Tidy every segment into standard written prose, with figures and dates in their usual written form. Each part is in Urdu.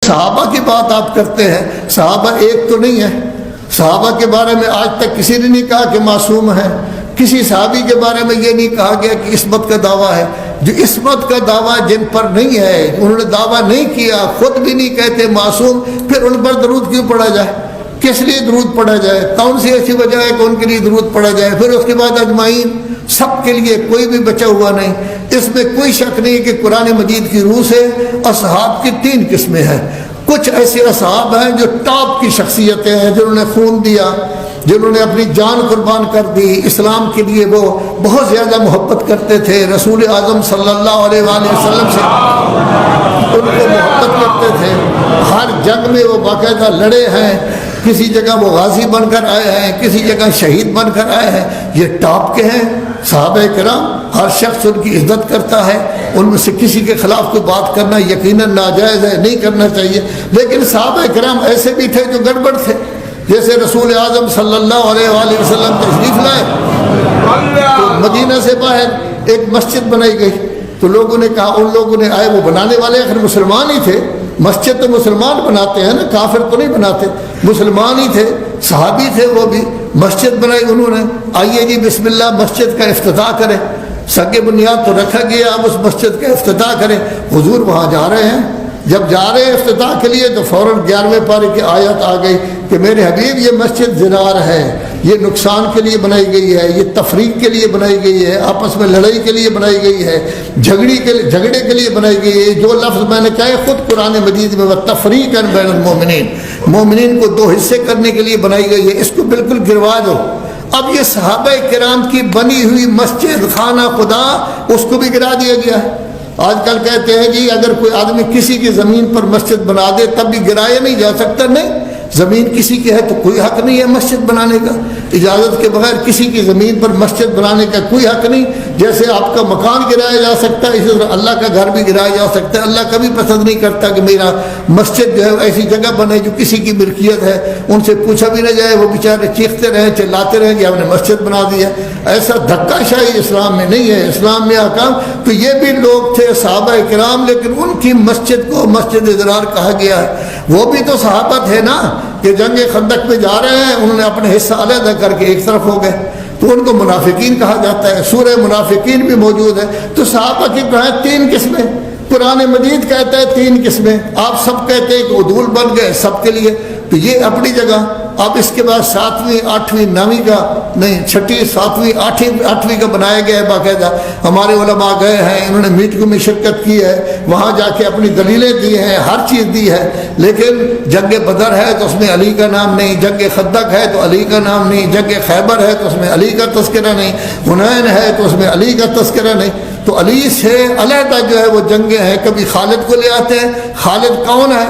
صحابہ کی بات آپ کرتے ہیں، صحابہ ایک تو نہیں ہے، صحابہ کے بارے میں آج تک کسی نے نہیں کہا کہ معصوم ہے، کسی صحابی کے بارے میں یہ نہیں کہا گیا کہ عصمت کا دعویٰ ہے۔ جو عصمت کا دعویٰ جن پر نہیں ہے، انہوں نے دعویٰ نہیں کیا، خود بھی نہیں کہتے معصوم، پھر ان پر درود کیوں پڑھا جائے؟ کس لیے درود پڑھا جائے؟ کون سی ایسی وجہ ہے کہ ان کے لیے درود پڑھا جائے؟ پھر اس کے بعد اجمعین، سب کے لیے، کوئی بھی بچا ہوا نہیں۔ اس میں کوئی شک نہیں کہ قرآن مجید کی روح سے اصحاب کی 3 قسمیں ہیں۔ کچھ ایسے اصحاب ہیں جو ٹاپ کی شخصیتیں ہیں، جنہوں نے خون دیا، جنہوں نے اپنی جان قربان کر دی، اسلام کے لیے وہ بہت زیادہ محبت کرتے تھے، رسول اعظم صلی اللہ علیہ وآلہ وسلم سے ان کو محبت کرتے تھے، ہر جنگ میں وہ باقاعدہ لڑے ہیں، کسی جگہ وہ غازی بن کر آئے ہیں، کسی جگہ شہید بن کر آئے ہیں۔ یہ ٹاپ کے ہیں صحابہ کرام، ہر شخص ان کی عزت کرتا ہے، ان میں سے کسی کے خلاف کوئی بات کرنا یقیناً ناجائز ہے، نہیں کرنا چاہیے۔ لیکن صحابہ کرام ایسے بھی تھے جو گڑبڑ تھے، جیسے رسول اعظم صلی اللہ علیہ وآلہ وسلم تشریف لائے تو مدینہ سے باہر ایک مسجد بنائی گئی، تو لوگوں نے کہا، ان لوگوں نے آئے، وہ بنانے والے آخر مسلمان ہی تھے، مسجد تو مسلمان بناتے ہیں نا، کافر تو نہیں بناتے، مسلمان ہی تھے، صحابی تھے، وہ بھی مسجد بنائی انہوں نے، آئیے جی بسم اللہ مسجد کا افتتاح کریں۔ سنگ بنیاد تو رکھا گیا، اب اس مسجد کا افتتاح کریں۔ حضور وہاں جا رہے ہیں، جب جا رہے ہیں افتتاح کے لیے تو فوراً 11ویں پارے کی آیت آ گئی کہ میرے حبیب یہ مسجد زرار ہے، یہ نقصان کے لیے بنائی گئی ہے، یہ تفریق کے لیے بنائی گئی ہے، آپس میں لڑائی کے لیے بنائی گئی ہے، جھگڑے کے لیے بنائی گئی ہے۔ جو لفظ میں نے کہا خود قرآن مجید میں تفریقاً بین المومنین، مومنین کو 2 حصے کرنے کے لیے بنائی گئی ہے، اس کو بالکل گروا دو۔ اب یہ صحابہ کرام کی بنی ہوئی مسجد خانہ خدا، اس کو بھی گرا دیا گیا ہے۔ آج کل کہتے ہیں جی اگر کوئی آدمی کسی کی زمین پر مسجد بنا دے تب بھی گرایا نہیں جا سکتا، نہیں، زمین کسی کی ہے تو کوئی حق نہیں ہے مسجد بنانے کا، اجازت کے بغیر کسی کی زمین پر مسجد بنانے کا کوئی حق نہیں۔ جیسے آپ کا مکان گرایا جا سکتا ہے، اسی طرح اللہ کا گھر بھی گرایا جا سکتا ہے۔ اللہ کبھی پسند نہیں کرتا کہ میرا مسجد جو ہے ایسی جگہ بنے جو کسی کی ملکیت ہے، ان سے پوچھا بھی نہ جائے، وہ بیچارے چیختے رہیں، چلاتے رہیں کہ ہم نے مسجد بنا دیا۔ ایسا دھکا شاہی اسلام میں نہیں ہے، اسلام میں احکام۔ تو یہ بھی لوگ تھے صحابہ کرام، لیکن ان کی مسجد کو مسجد ضرار کہا گیا ہے۔ وہ بھی تو صحابہ تھے نا کہ جنگ خندق میں جا رہے ہیں، انہوں نے اپنے حصہ علیحدہ کر کے ایک طرف ہو گئے، تو ان کو منافقین کہا جاتا ہے۔ سورہ منافقین بھی موجود ہے۔ تو صحابہ کی 3 قسمیں، قرآن مجید کہتا ہے 3 قسمیں، آپ سب کہتے ہیں کہ عدول بن گئے سب کے لیے، تو یہ اپنی جگہ۔ اب اس کے بعد 7ویں 8ویں 9ویں کا نہیں، 6ٹھی 7ویں 8ویں کا بنایا گیا ہے باقاعدہ۔ ہمارے علماء گئے ہیں، انہوں نے میٹنگوں میں شرکت کی ہے، وہاں جا کے اپنی دلیلیں دی ہیں، ہر چیز دی ہے۔ لیکن جنگ بدر ہے تو اس میں علی کا نام نہیں، جنگ خندق ہے تو علی کا نام نہیں، جنگ خیبر ہے تو اس میں علی کا تذکرہ نہیں، حنین ہے تو اس میں علی کا تذکرہ نہیں۔ تو علی سے علیحدہ جو ہے وہ جنگیں ہیں۔ کبھی خالد کو لے آتے ہیں، خالد کون ہے؟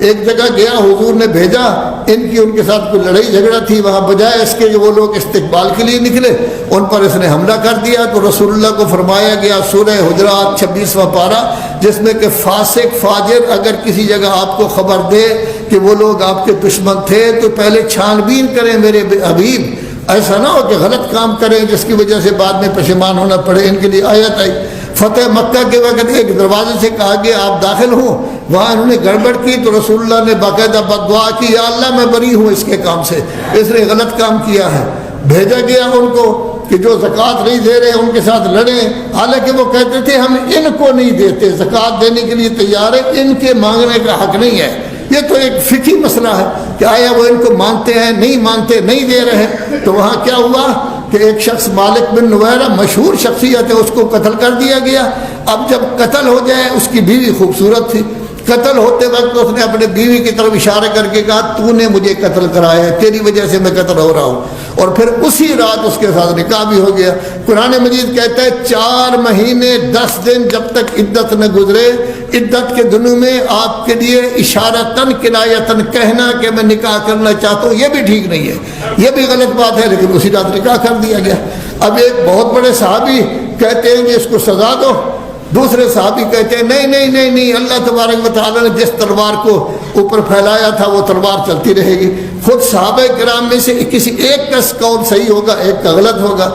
ایک جگہ گیا، حضور نے بھیجا، ان کے ساتھ کوئی لڑائی جھگڑا تھی، وہاں بجائے اس کے کہ وہ لوگ استقبال کے لیے نکلے، ان پر اس نے حملہ کر دیا۔ تو رسول اللہ کو فرمایا گیا، سورہ حجرات 26واں پارہ، جس میں کہ فاسق فاجر اگر کسی جگہ آپ کو خبر دے کہ وہ لوگ آپ کے دشمن تھے تو پہلے چھان بین کریں میرے حبیب، ایسا نہ ہو کہ غلط کام کریں جس کی وجہ سے بعد میں پشیمان ہونا پڑے۔ ان کے لیے آیت آئی۔ فتح مکہ کے وقت ایک دروازے سے کہا گیا آپ داخل ہوں، وہاں انہوں نے گڑبڑ کی تو رسول اللہ نے باقاعدہ بد دعا کی، یا اللہ میں بری ہوں اس کے کام سے، اس نے غلط کام کیا ہے۔ بھیجا گیا ان کو کہ جو زکوٰۃ نہیں دے رہے ان کے ساتھ لڑیں، حالانکہ وہ کہتے تھے ہم ان کو نہیں دیتے، زکوٰۃ دینے کے لیے تیار ہے، ان کے مانگنے کا حق نہیں ہے۔ یہ تو ایک فقہی مسئلہ ہے کہ آیا وہ ان کو مانتے ہیں، نہیں مانتے، نہیں دے رہے۔ تو وہاں کیا ہوا کہ ایک شخص مالک بن نویرہ مشہور شخصیت ہے، اس کو قتل کر دیا گیا۔ اب جب قتل ہو جائے، اس کی بیوی خوبصورت تھی، قتل ہوتے وقت اس نے اپنے بیوی کی طرف اشارہ کر کے کہا تو نے مجھے قتل کرایا ہے، تیری وجہ سے میں قتل ہو رہا ہوں، اور پھر اسی رات اس کے ساتھ نکاح بھی ہو گیا۔ قرآن مجید کہتا ہے 4 مہینے 10 دن جب تک عدت نہ گزرے، عدت کے دنوں میں آپ کے لیے اشارتاً کنایتاً کہنا کہ میں نکاح کرنا چاہتا ہوں، یہ بھی ٹھیک نہیں ہے، یہ بھی غلط بات ہے، لیکن اسی رات نکاح کر دیا گیا۔ اب ایک بہت بڑے صحابی کہتے ہیں کہ اس کو سزا دو، دوسرے صحابی کہتے ہیں نہیں نہیں نہیں نہیں، اللہ تبارک و تعالیٰ نے جس تلوار کو اوپر پھیلایا تھا وہ تلوار چلتی رہے گی۔ خود صحابہ کرام میں سے کسی ایک کا قول صحیح ہوگا، ایک کا غلط ہوگا۔